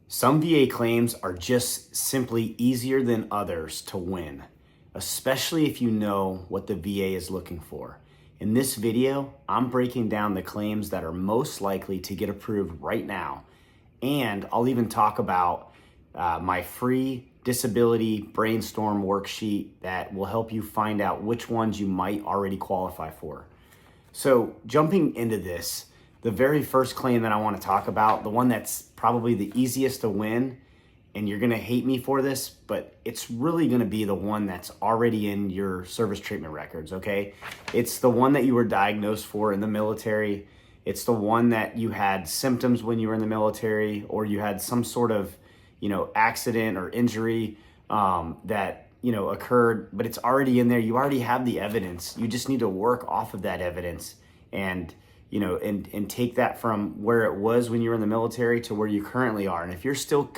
Some VA claims are just simply easier than others to win, especially if you know what the VA is looking for. In this video, I'm breaking down the claims that are most likely to get approved right now, and I'll even talk about my free disability brainstorm worksheet that will help you find out which ones you might already qualify for. So jumping into this, the very first claim that I want to talk about, the one that's probably the easiest to win, and you're going to hate me for this, but it's really going to be the one that's already in your service treatment records, okay? It's the one that you were diagnosed for in the military. It's the one that you had symptoms when you were in the military, or you had some sort of, accident or injury that, occurred, but it's already in there. You already have the evidence. You just need to work off of that evidence and take that from where it was when you were in the military to where you currently are. And if you're still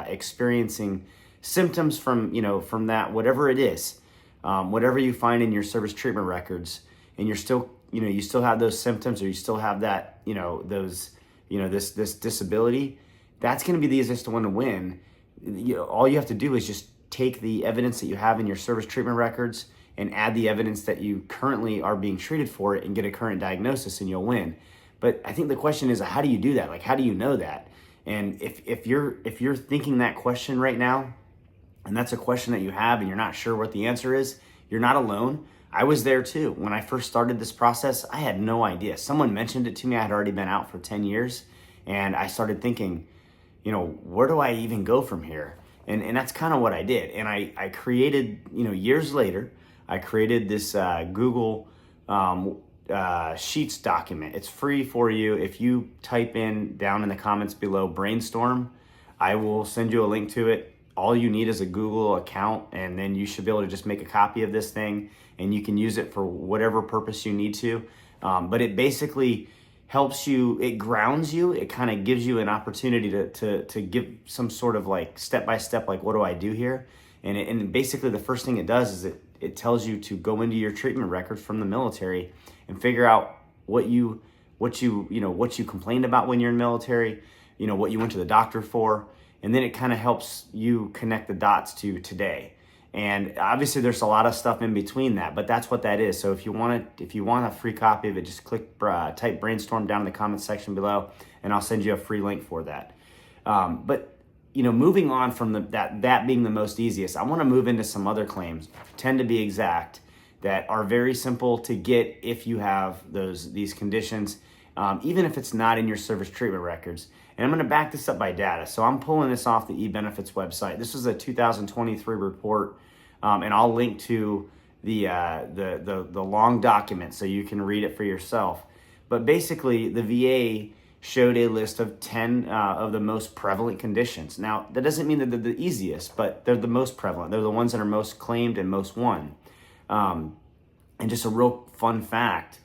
experiencing symptoms from that, whatever it is, whatever you find in your service treatment records, and you're still, you still have those symptoms, or you still have that, this disability, that's going to be the easiest one to win. All you have to do is just take the evidence that you have in your service treatment records and add the evidence that you currently are being treated for it and get a current diagnosis, and you'll win. But I think the question is, how do you do that? Like, how do you know that? And if you're thinking that question right now, and that's a question that you have and you're not sure what the answer is, you're not alone. I was there too. When I first started this process, I had no idea. Someone mentioned it to me. I had already been out for 10 years, and I started thinking, where do I even go from here? And that's kind of what I did. And I created, years later, I created this Google Sheets document. It's free for you. If you type in down in the comments below brainstorm, I will send you a link to it. All you need is a Google account, and then you should be able to just make a copy of this thing, and you can use it for whatever purpose you need to. But it basically helps you, it grounds you, it kind of gives you an opportunity to give some sort of like step-by-step, like, what do I do here? And basically the first thing it does is it tells you to go into your treatment records from the military and figure out what you complained about when you're in the military, what you went to the doctor for, and then it kind of helps you connect the dots to today. And obviously there's a lot of stuff in between that, but that's what that is. So if you want a free copy of it, just type brainstorm down in the comments section below, and I'll send you a free link for that. But moving on from that being the most easiest, I want to move into some other claims, 10 to be exact, that are very simple to get if you have these conditions, even if it's not in your service treatment records. And I'm going to back this up by data. So I'm pulling this off the eBenefits website. This was a 2023 report, and I'll link to the long document so you can read it for yourself. But basically, the VA showed a list of 10 of the most prevalent conditions. Now, that doesn't mean that they're the easiest, but they're the most prevalent. They're the ones that are most claimed and most won. And just a real fun fact,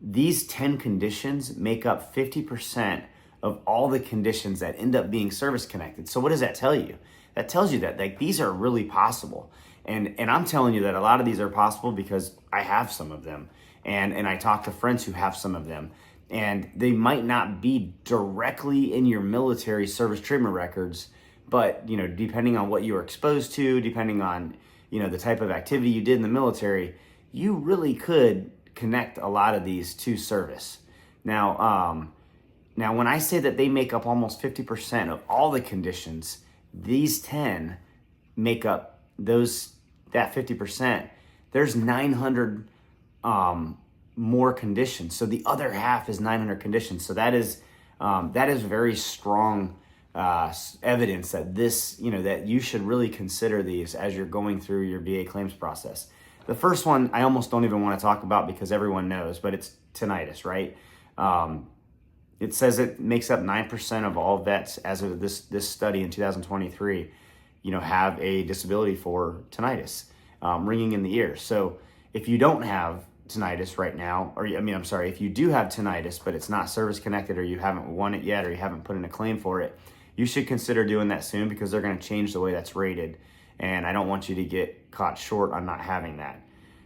these 10 conditions make up 50% of all the conditions that end up being service connected. So what does that tell you? That tells you that these are really possible. And I'm telling you that a lot of these are possible because I have some of them. And I talk to friends who have some of them. And they might not be directly in your military service treatment records, but depending on what you were exposed to, depending on the type of activity you did in the military, you really could connect a lot of these to service. Now, when I say that they make up almost 50% of all the conditions, these 10 make up that 50%. There's 900 more conditions. So the other half is 900 conditions. So that is very strong evidence that that you should really consider these as you're going through your VA claims process. The first one I almost don't even want to talk about because everyone knows, but it's tinnitus, right? It says it makes up 9% of all vets as of this study in 2023, have a disability for tinnitus, ringing in the ear. So if you don't have tinnitus right now, if you do have tinnitus, but it's not service connected, or you haven't won it yet, or you haven't put in a claim for it, you should consider doing that soon, because they're going to change the way that's rated. And I don't want you to get caught short on not having that.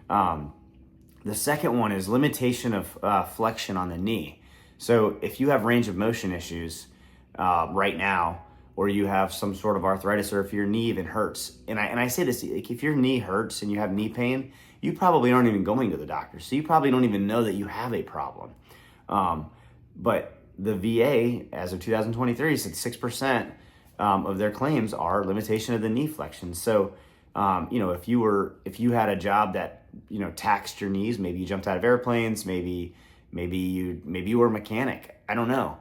The second one is limitation of flexion on the knee. So if you have range of motion issues right now, or you have some sort of arthritis, or if your knee even hurts. And I say this, like, if your knee hurts and you have knee pain, you probably aren't even going to the doctor. So you probably don't even know that you have a problem. But the VA, as of 2023, said 6% of their claims are limitation of the knee flexion. So, if you had a job that, taxed your knees, maybe you jumped out of airplanes, maybe you were a mechanic, I don't know.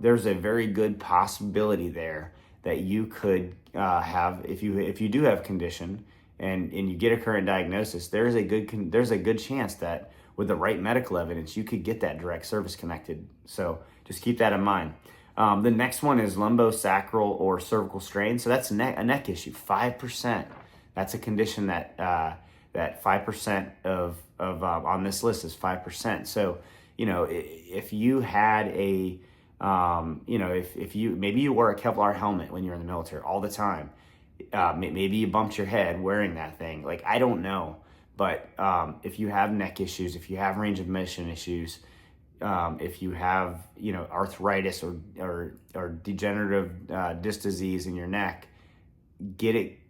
There's a very good possibility there that you could have, if you do have condition and you get a current diagnosis, there's a good chance that with the right medical evidence, you could get that direct service connected. So just keep that in mind. The next one is lumbosacral or cervical strain. So that's a neck issue, 5%. That's a condition that 5% of on this list is 5%. So, if you had if you wore a Kevlar helmet when you're in the military all the time, maybe you bumped your head wearing that thing. Like, I don't know, but if you have neck issues, if you have range of motion issues, if you have arthritis or degenerative disc disease in your neck,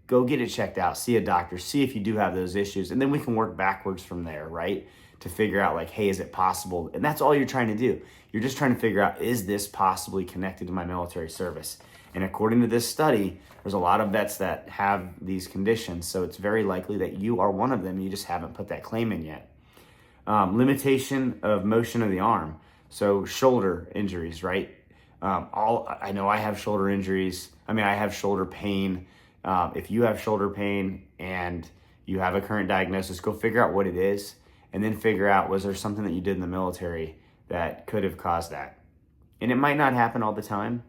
go get it checked out, see a doctor, see if you do have those issues, and then we can work backwards from there, right? To figure out, like, hey, is it possible? And that's all you're trying to do. You're just trying to figure out, is this possibly connected to my military service? And according to this study, there's a lot of vets that have these conditions, so it's very likely that you are one of them. You just haven't put that claim in yet. Limitation of motion of the arm. So shoulder injuries, right? I know I have shoulder injuries. I have shoulder pain. If you have shoulder pain and you have a current diagnosis, go figure out what it is, and then figure out, was there something that you did in the military that could have caused that? And it might not happen all the time,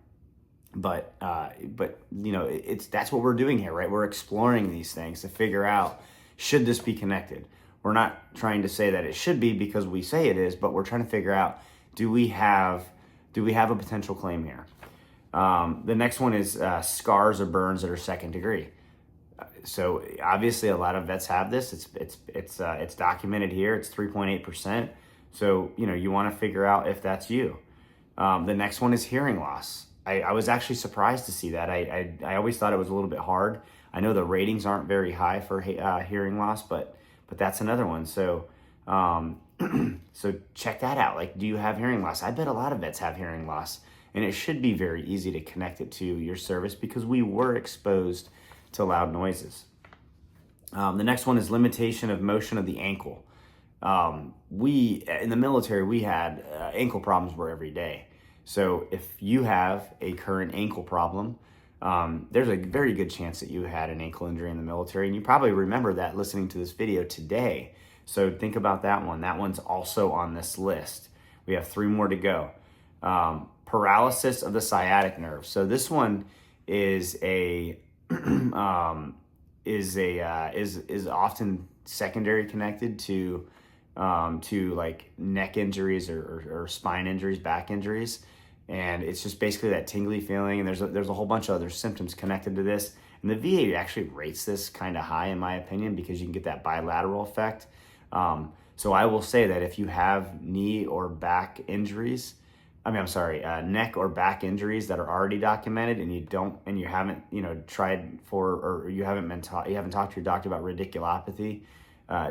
but that's what we're doing here, right? We're exploring these things to figure out, should this be connected? We're not trying to say that it should be because we say it is, but we're trying to figure out, do we have a potential claim here? The next one is scars or burns that are second degree. So obviously a lot of vets have this. It's documented here. It's 3.8%. So you want to figure out if that's you. The next one is hearing loss. I was actually surprised to see that. I always thought it was a little bit hard. I know the ratings aren't very high for hearing loss, but that's another one. So so check that out. Like, do you have hearing loss? I bet a lot of vets have hearing loss. And it should be very easy to connect it to your service because we were exposed to loud noises. The next one is limitation of motion of the ankle. In the military, we had ankle problems were every day. So if you have a current ankle problem, there's a very good chance that you had an ankle injury in the military. And you probably remember that listening to this video today. So think about that one. That one's also on this list. We have 3 more to go. Paralysis of the sciatic nerve. So this one is is often secondary connected to like neck injuries or spine injuries, back injuries, and it's just basically that tingly feeling. And there's a whole bunch of other symptoms connected to this. And the VA actually rates this kind of high, in my opinion, because you can get that bilateral effect. So I will say that if you have knee or back injuries, neck or back injuries that are already documented, and you haven't tried for, or you haven't talked to your doctor about radiculopathy,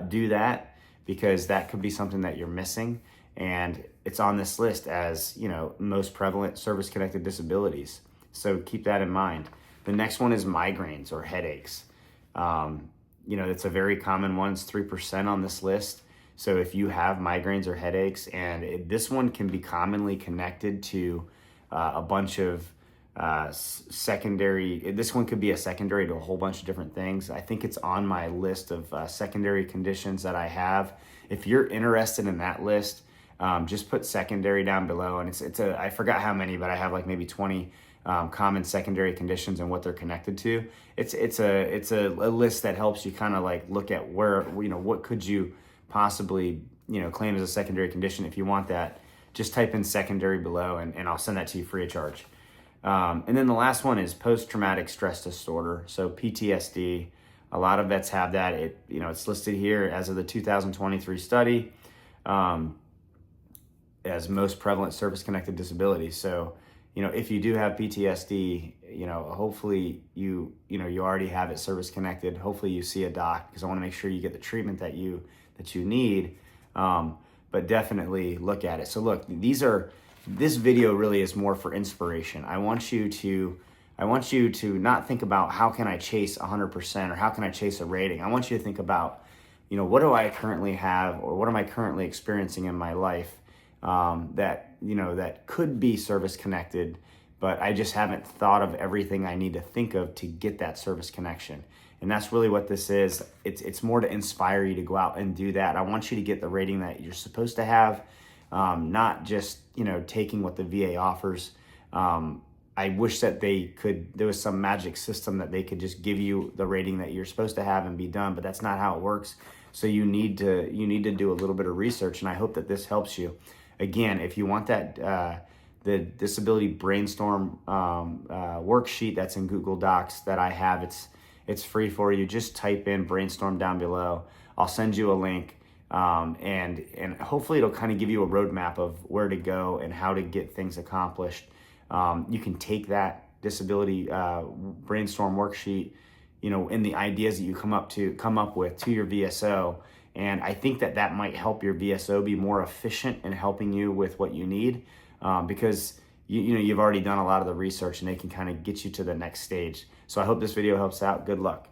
do that, because that could be something that you're missing, and it's on this list as most prevalent service-connected disabilities. So keep that in mind. The next one is migraines or headaches. It's a very common one. It's 3% on this list. So if you have migraines or headaches, and this one can be commonly connected to a bunch of secondary, this one could be a secondary to a whole bunch of different things. I think it's on my list of secondary conditions that I have. If you're interested in that list, just put secondary down below. And I forgot how many, but I have like maybe 20 common secondary conditions and what they're connected to. It's a list that helps you kind of like look at where, what could you possibly claim as a secondary condition. If you want that, just type in secondary below, and I'll send that to you free of charge. And then the last one is post-traumatic stress disorder, so PTSD. A lot of vets have that. It's listed here as of the 2023 study as most prevalent service-connected disability. So if you do have PTSD, hopefully you already have it service connected. Hopefully you see a doc, because I want to make sure you get the treatment that you need. But definitely look at it. So look, this video really is more for inspiration. I want you to not think about how can I chase 100% or how can I chase a rating. I want you to think about, what do I currently have, or what am I currently experiencing in my life that could be service connected, but I just haven't thought of everything I need to think of to get that service connection. And that's really what this is. It's more to inspire you to go out and do that. I want you to get the rating that you're supposed to have, not just, taking what the VA offers. I wish that there was some magic system that they could just give you the rating that you're supposed to have and be done, but that's not how it works. So you need to do a little bit of research, and I hope that this helps you. Again, if you want that, the disability brainstorm worksheet that's in Google Docs that I have, it's free for you. Just type in brainstorm down below. I'll send you a link, and hopefully it'll kind of give you a roadmap of where to go and how to get things accomplished. You can take that disability brainstorm worksheet, in the ideas that you come up with to your VSO. And I think that might help your VSO be more efficient in helping you with what you need, because you've already done a lot of the research, and they can kind of get you to the next stage. So I hope this video helps out. Good luck.